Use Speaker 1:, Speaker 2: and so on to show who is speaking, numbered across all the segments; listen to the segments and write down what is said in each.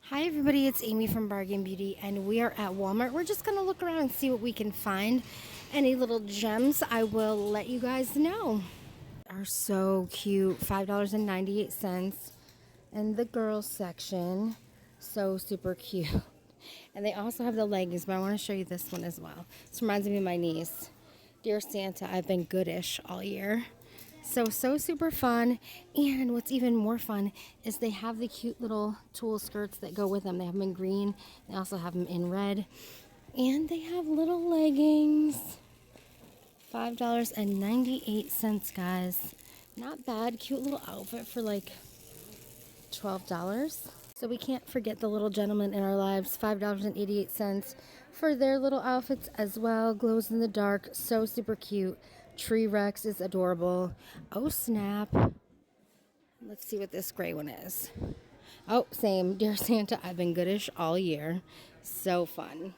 Speaker 1: Hi everybody, it's Amy from Bargain Beauty and we are at Walmart. We're just going to look around and see what we can find. Any little gems, I will let you guys know. Are so cute, $5.98 in the girls section. So super cute. And they also have the leggings, but I want to show you this one as well. This reminds me of my niece. Dear Santa, I've been goodish all year. So super fun. And what's even more fun is they have the cute little tulle skirts that go with them. They have them in green. They also have them in red. And they have little leggings. $5.98, guys. Not bad. Cute little outfit for like $12. So we can't forget the little gentlemen in our lives. $5.88 for their little outfits as well. Glows in the dark. So super cute. Tree Rex is adorable. Oh, snap. Let's see what this gray one is. Oh, same. Dear Santa, I've been goodish all year. So fun.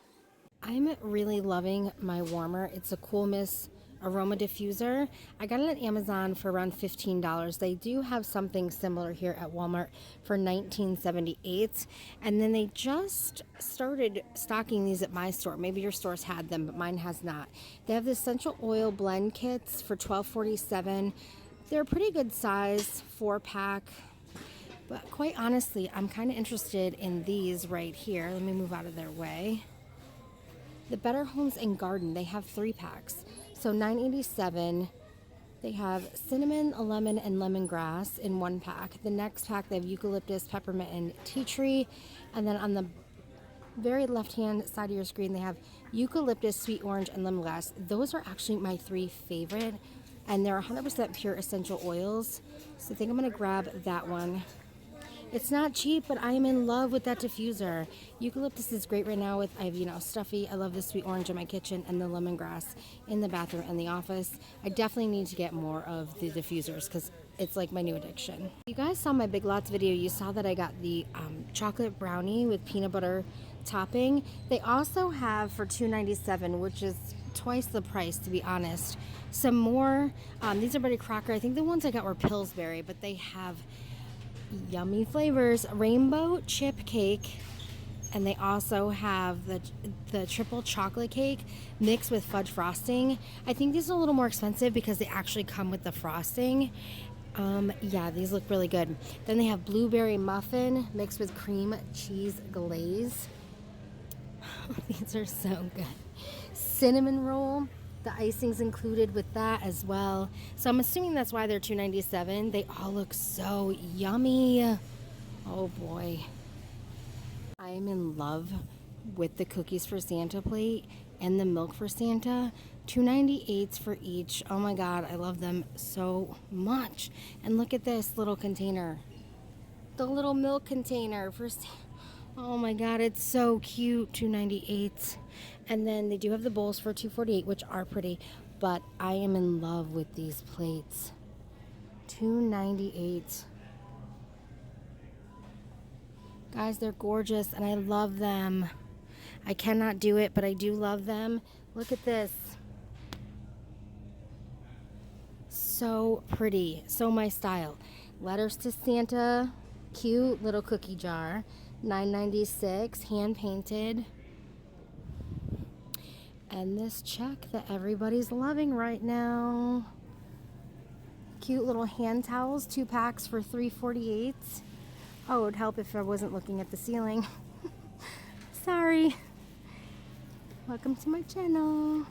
Speaker 1: I'm really loving my warmer. It's a Cool Mist aroma diffuser. I got it at Amazon for around $15. They do have something similar here at Walmart for $19.78. And then they just started stocking these at my store. Maybe your stores had them, but mine has not. They have the essential oil blend kits for $12.47. They're a pretty good size, 4-pack. But quite honestly, I'm kind of interested in these right here. Let me move out of their way. The Better Homes and Garden, they have 3-packs. So $9.87. They have cinnamon, lemon, and lemongrass in 1 pack. The next pack, they have eucalyptus, peppermint, and tea tree. And then on the very left-hand side of your screen, they have eucalyptus, sweet orange, and lemongrass. Those are actually my 3 favorite. And they're 100% pure essential oils. So I think I'm going to grab that one. It's not cheap, but I am in love with that diffuser. Eucalyptus is great right now with, I have, stuffy. I love the sweet orange in my kitchen and the lemongrass in the bathroom and the office. I definitely need to get more of the diffusers because it's like my new addiction. You guys saw my Big Lots video. You saw that I got the chocolate brownie with peanut butter topping. They also have for $2.97, which is twice the price, to be honest. Some more. These are Betty Crocker. I think the ones I got were Pillsbury, but they have yummy flavors. Rainbow chip cake, and they also have the triple chocolate cake mixed with fudge frosting. I think these are a little more expensive because they actually come with the frosting. Yeah, these look really good. Then they have blueberry muffin mixed with cream cheese glaze. These are so good. Cinnamon roll, the icing's included with that as well. So I'm assuming that's why they're $2.97. They all look so yummy. Oh boy. I am in love with the cookies for Santa plate and the milk for Santa. $2.98 for each. Oh my god, I love them so much. And look at this little container. The little milk container for Santa. Oh my god, it's so cute. $2.98. And then they do have the bowls for $2.48, which are pretty, but I am in love with these plates. $2.98. Guys, they're gorgeous and I love them. I cannot do it, but I do love them. Look at this. So pretty. So my style. Letters to Santa. Cute little cookie jar. $9.96. Hand painted. And this check that everybody's loving right now. Cute little hand towels. 2 packs for $3.48. Oh, it would help if I wasn't looking at the ceiling. Sorry. Welcome to my channel.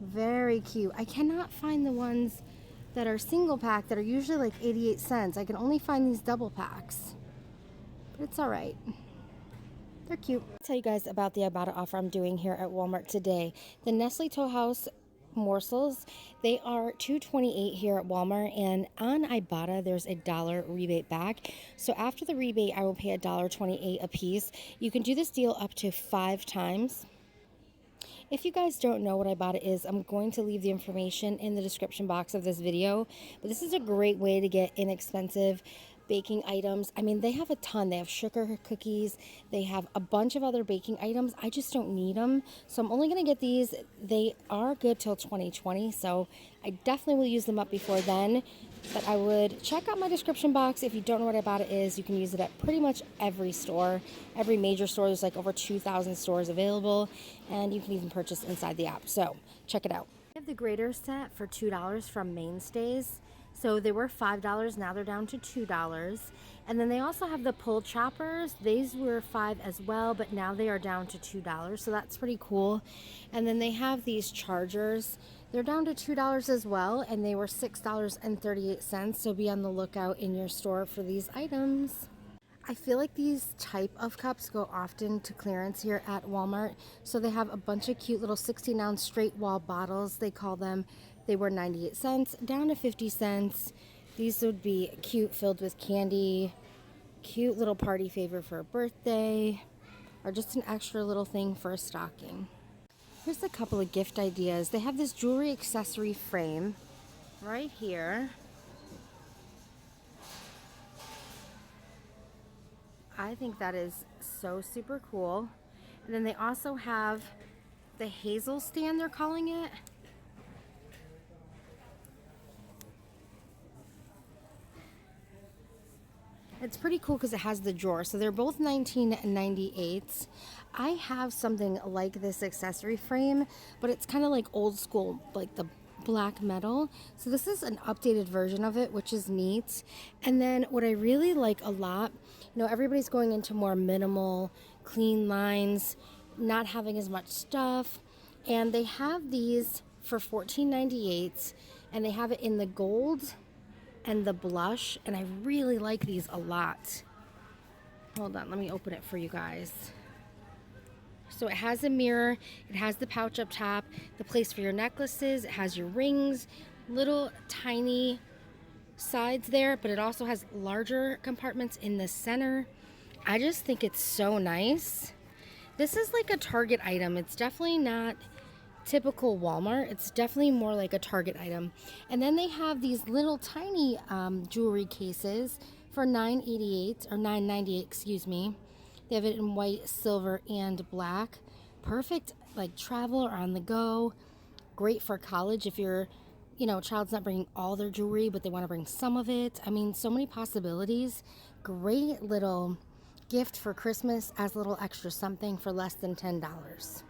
Speaker 1: Very cute. I cannot find the ones that are single pack that are usually like 88 cents. I can only find these double packs. But it's alright. They're cute. I'll tell you guys about the Ibotta offer I'm doing here at Walmart today. The Nestle Toll House morsels, they are $2.28 here at Walmart, and on Ibotta there's a $1 rebate back. So after the rebate, I will pay $1.28 a piece. You can do this deal up to 5 times. If you guys don't know what Ibotta is, I'm going to leave the information in the description box of this video. But this is a great way to get inexpensive baking items. I mean, they have a ton. They have sugar cookies. They have a bunch of other baking items. I just don't need them. So I'm only going to get these. They are good till 2020. So I definitely will use them up before then. But I would check out my description box. If you don't know what Ibotta is, you can use it at pretty much every store. Every major store. There's like over 2,000 stores available, and you can even purchase inside the app. So check it out. I have the grater set for $2 from Mainstays. So they were $5, now they're down to $2. And then they also have the pull choppers. These were $5 as well, but now they are down to $2. So that's pretty cool. And then they have these chargers. They're down to $2 as well, and they were $6.38. So be on the lookout in your store for these items. I feel like these type of cups go often to clearance here at Walmart. So they have a bunch of cute little 16-ounce straight wall bottles, they call them. They were 98 cents, down to 50 cents. These would be cute, filled with candy, cute little party favor for a birthday, or just an extra little thing for a stocking. Here's a couple of gift ideas. They have this jewelry accessory frame right here. I think that is so super cool. And then they also have the hazel stand, they're calling it. It's pretty cool because it has the drawer. So they're both $19.98. I have something like this accessory frame, but it's kind of like old school, like the black metal. So this is an updated version of it, which is neat. And then what I really like a lot, you know, everybody's going into more minimal, clean lines, not having as much stuff. And they have these for $14.98, and they have it in the gold and the blush, and I really like these a lot. Hold on, let me open it for you guys. So it has a mirror, it has the pouch up top, the place for your necklaces, it has your rings, little tiny sides there, but it also has larger compartments in the center. I just think it's so nice. This is like a Target item. It's definitely not typical Walmart. It's definitely more like a Target item. And then they have these little tiny jewelry cases for $9.88 or $9.98, excuse me. They have it in white, silver, and black. Perfect like travel or on the go. Great for college if your, you know, child's not bringing all their jewelry, but they want to bring some of it. I mean, so many possibilities. Great little gift for Christmas as a little extra something for less than $10.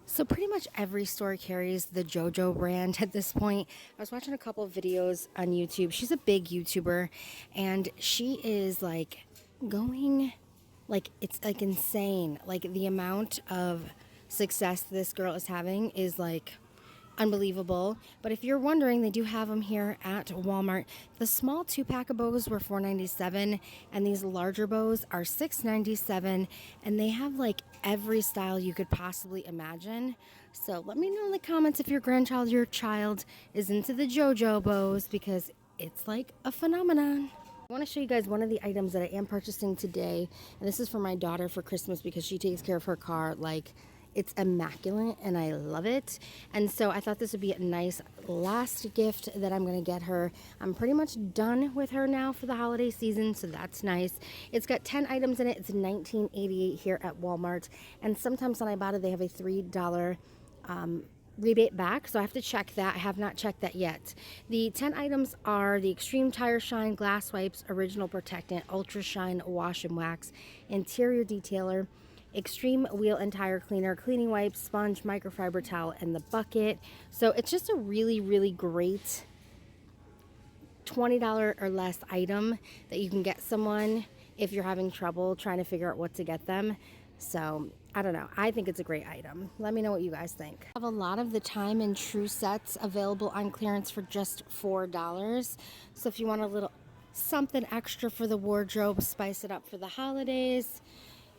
Speaker 1: So pretty much every store carries the JoJo brand at this point. I was watching a couple of videos on YouTube. She's a big YouTuber, and she is like going, like it's like insane. Like the amount of success this girl is having is like unbelievable. But if you're wondering, they do have them here at Walmart. The small 2-pack of bows were $4.97, and these larger bows are $6.97, and they have like every style you could possibly imagine. So let me know in the comments if your grandchild, your child is into the JoJo bows, because it's like a phenomenon. I want to show you guys one of the items that I am purchasing today, and this is for my daughter for Christmas because she takes care of her car like it's immaculate and I love it. And so I thought this would be a nice last gift that I'm going to get her. I'm pretty much done with her now for the holiday season, so that's nice. It's got 10 items in it. It's $19.88 here at Walmart, and sometimes on Ibotta they have a $3 rebate back, so I have to check that. I have not checked that yet. The 10 items are the Extreme Tire Shine Glass Wipes, Original Protectant, Ultra Shine Wash and Wax, Interior Detailer, Extreme Wheel and Tire Cleaner, Cleaning Wipes, Sponge, Microfiber Towel, and the bucket. So it's just a really, really great $20 or less item that you can get someone if you're having trouble trying to figure out what to get them. So I don't know. I think it's a great item. Let me know what you guys think. I have a lot of the Time and True sets available on clearance for just $4. So if you want a little something extra for the wardrobe, spice it up for the holidays,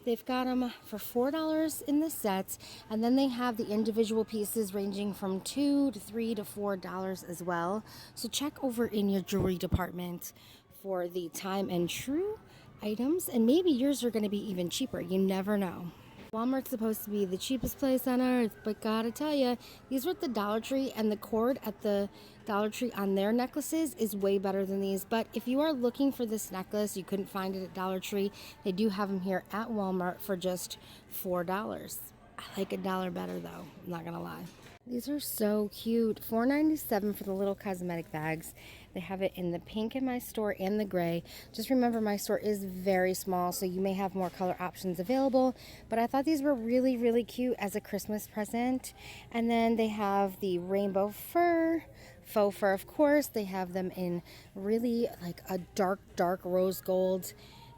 Speaker 1: they've got them for $4 in the sets, and then they have the individual pieces ranging from $2 to $3 to $4 as well. So check over in your jewelry department for the Time and True items, and maybe yours are going to be even cheaper. You never know. Walmart's supposed to be the cheapest place on earth, but gotta tell you, these were at the Dollar Tree, and the cord at the Dollar Tree on their necklaces is way better than these. But if you are looking for this necklace, you couldn't find it at Dollar Tree, they do have them here at Walmart for just $4. I like $1 better though, I'm not gonna lie. These are so cute. $4.97 for the little cosmetic bags. They have it in the pink in my store and the gray. Just remember, my store is very small, so you may have more color options available. But I thought these were really, really cute as a Christmas present. And then they have the rainbow fur, faux fur, of course. They have them in really like a dark, dark rose gold.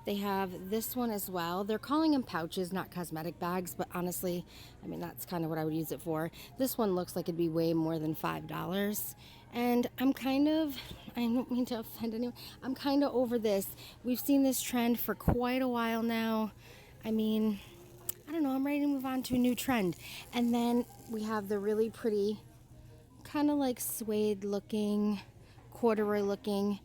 Speaker 1: They have this one as well. They're calling them pouches, not cosmetic bags, but honestly, I mean, that's kind of what I would use it for. This one looks like it'd be way more than $5. And I don't mean to offend anyone, I'm kind of over this. We've seen this trend for quite a while now. I mean, I don't know, I'm ready to move on to a new trend. And then we have the really pretty, kind of like suede looking, corduroy looking.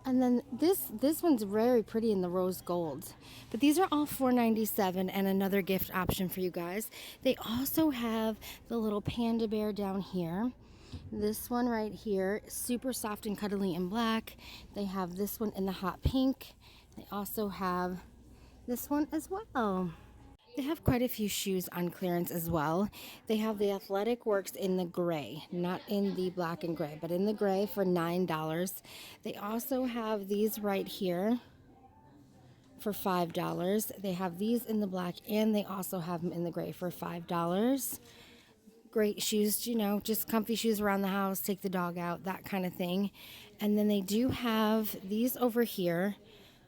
Speaker 1: And then this one's very pretty in the rose gold. But these are all $4.97 and another gift option for you guys. They also have the little panda bear down here. This one right here, super soft and cuddly in black. They have this one in the hot pink. They also have this one as well. They have quite a few shoes on clearance as well. They have the Athletic Works in the gray, not in the black and gray, but in the gray for $9. They also have these right here for $5. They have these in the black, and they also have them in the gray for $5. Great shoes, you know, just comfy shoes around the house, take the dog out, that kind of thing. And then they do have these over here.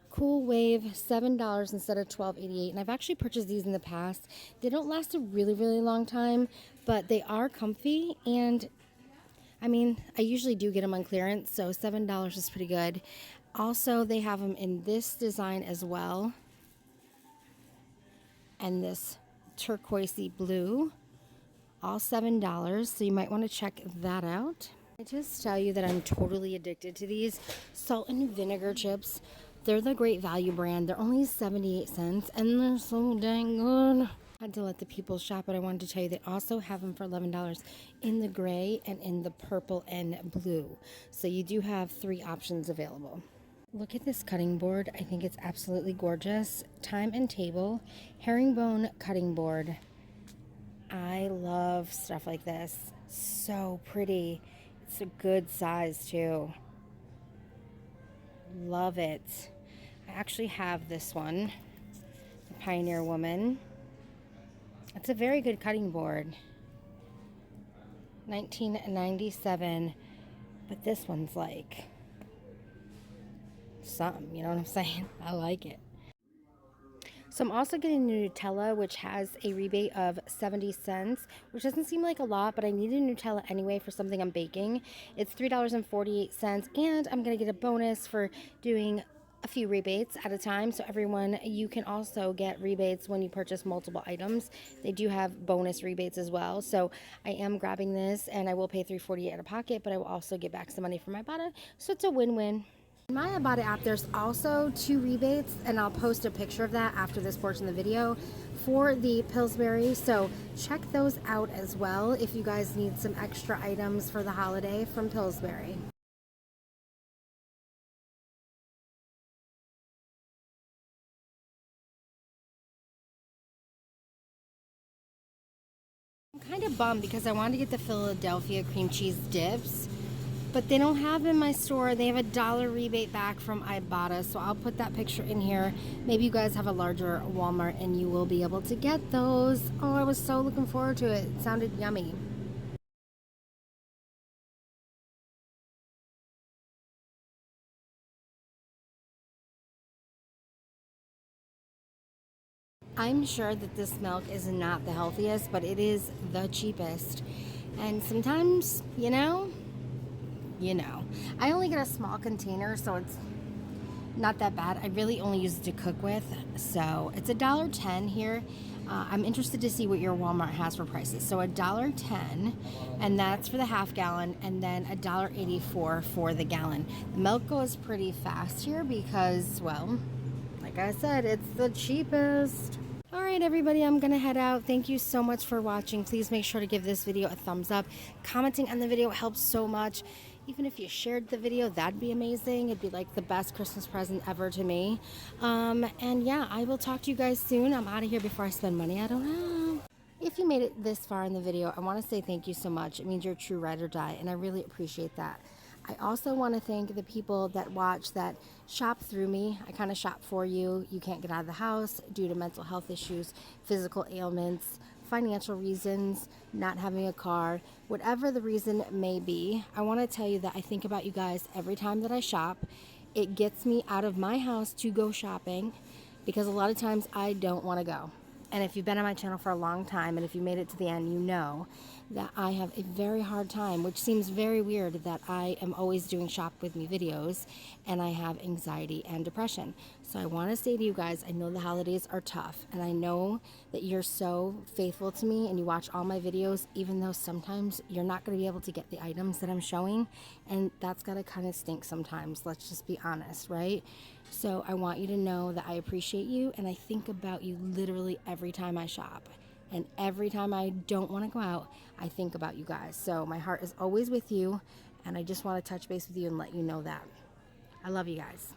Speaker 1: Cool Wave, $7 instead of $12.88. And I've actually purchased these in the past. They don't last a really, really long time, but they are comfy. And I mean, I usually do get them on clearance, so $7 is pretty good. Also, they have them in this design as well. And this turquoisey blue, all $7. So you might want to check that out. I just tell you that I'm totally addicted to these salt and vinegar chips. They're the Great Value brand. They're only 78 cents and they're so dang good. I had to let the people shop, but I wanted to tell you they also have them for $11 in the gray and in the purple and blue. So you do have 3 options available. Look at this cutting board. I think it's absolutely gorgeous. Time and Table herringbone cutting board. I love stuff like this. So pretty. It's a good size too. Love it. I actually have this one, the Pioneer Woman. It's a very good cutting board. $19.97, but this one's like something, you know what I'm saying? I like it. So I'm also getting the Nutella, which has a rebate of 70 cents, which doesn't seem like a lot, but I needed Nutella anyway for something I'm baking. It's $3.48, and I'm going to get a bonus for doing a few rebates at a time. So everyone, you can also get rebates when you purchase multiple items. They do have bonus rebates as well. So I am grabbing this, and I will pay $3.48 out of pocket, but I will also get back some money from my Ibotta. So it's a win-win. In my Ibotta app, there's also 2 rebates, and I'll post a picture of that after this portion of the video for the Pillsbury. So check those out as well if you guys need some extra items for the holiday from Pillsbury. I'm kind of bummed because I wanted to get the Philadelphia cream cheese dips, but they don't have in my store. They have a $1 rebate back from Ibotta, so I'll put that picture in here. Maybe you guys have a larger Walmart and you will be able to get those. Oh, I was so looking forward to it. It sounded yummy. I'm sure that this milk is not the healthiest, but it is the cheapest. And sometimes, you know, I only get a small container, so it's not that bad. I really only use it to cook with, so it's $1.10 here. I'm interested to see what your Walmart has for prices. So $1.10, and that's for the half gallon, and then $1.84 for the gallon. The milk goes pretty fast here because, well, like I said, it's the cheapest. All right, everybody, I'm gonna head out. Thank you so much for watching. Please make sure to give this video a thumbs up. Commenting on the video helps so much. Even if you shared the video, that'd be amazing. It'd be like the best Christmas present ever to me. And yeah, I will talk to you guys soon. I'm out of here before I spend money. I don't know. If you made it this far in the video, I want to say thank you so much. It means you're a true ride or die, and I really appreciate that. I also want to thank the people that watch, that shop through me. I kind of shop for you. You can't get out of the house due to mental health issues, physical ailments, financial reasons, not having a car, whatever the reason may be. I want to tell you that I think about you guys every time that I shop. It gets me out of my house to go shopping because a lot of times I don't want to go. And if you've been on my channel for a long time, and if you made it to the end, you know that I have a very hard time, which seems very weird that I am always doing shop with me videos, and I have anxiety and depression. So I want to say to you guys, I know the holidays are tough, and I know that you're so faithful to me and you watch all my videos, even though sometimes you're not going to be able to get the items that I'm showing, and that's got to kind of stink sometimes. Let's just be honest, right? So I want you to know that I appreciate you, and I think about you literally every time I shop. And every time I don't want to go out, I think about you guys. So my heart is always with you, and I just want to touch base with you and let you know that. I love you guys.